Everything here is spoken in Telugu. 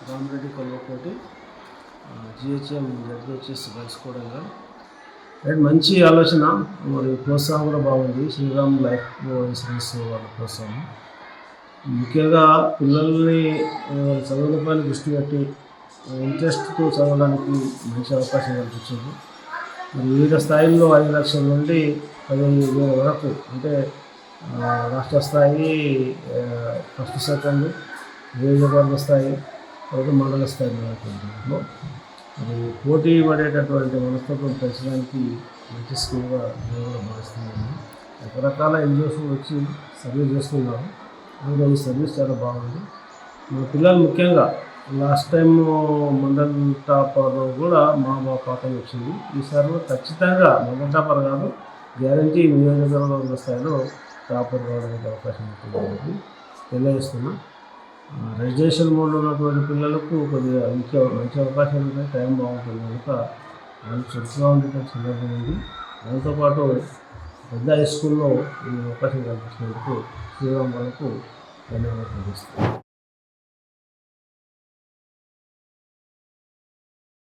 రామిరెడ్డి కొల్వకోటి జిహెచ్ఎం జడ్పిహెచ్ఎస్ గర్ల్స్ కూడా అండ్ మంచి ఆలోచన. మరి ప్రోత్సాహం కూడా బాగుంది. శ్రీరామ్ లైఫ్ ఇన్సూరెన్స్ వాళ్ళ ప్రోత్సాహం. ముఖ్యంగా పిల్లల్ని చదువులపైన దృష్టి పెట్టి ఇంట్రెస్ట్తో చదవడానికి మంచి అవకాశం కల్పించింది. మరి వివిధ స్థాయిల్లో 5 లక్షల నుండి 15,000 వరకు, అంటే రాష్ట్ర స్థాయి, ఫస్ట్ సెకండ్, నియోజకవర్గ స్థాయి, తర్వాత మండల స్థాయి దాంట్లో మరి పోటీ పడేటటువంటి మనస్తత్వం పెంచడానికి మంచి స్కీమ్గా నేను కూడా భావిస్తున్నాను. రకరకాల ఎన్జిఓస్ వచ్చి సర్వీస్ చేస్తున్నారు. అందులో ఈ సర్వీస్ చాలా బాగుంది. మా పిల్లలు ముఖ్యంగా లాస్ట్ టైం మండల్ టాపర్ కూడా మా పాపం వచ్చింది. ఈసారి ఖచ్చితంగా మండల్ టాపర్ కాదు, గ్యారంటీ నియోజకవర్గ స్థాయిలో టాపర్ రావడానికి అవకాశం ఉంటుంది తెలియజేస్తున్నా. రెసిడెన్షియల్ మోడ్లో ఉన్నటువంటి పిల్లలకు కొద్దిగా మంచి అవకాశాలు ఉన్నాయి. టైం బాగుంటుంది కనుక వాళ్ళు చురుకుగా ఉండేటువంటి సందర్భం ఉంది. దాంతోపాటు పెద్ద హై స్కూల్లో ఈ అవకాశం కల్పించినందుకు శ్రీరామ్ వాళ్ళకు ధన్యవాదాలు తెలుస్తున్నాను.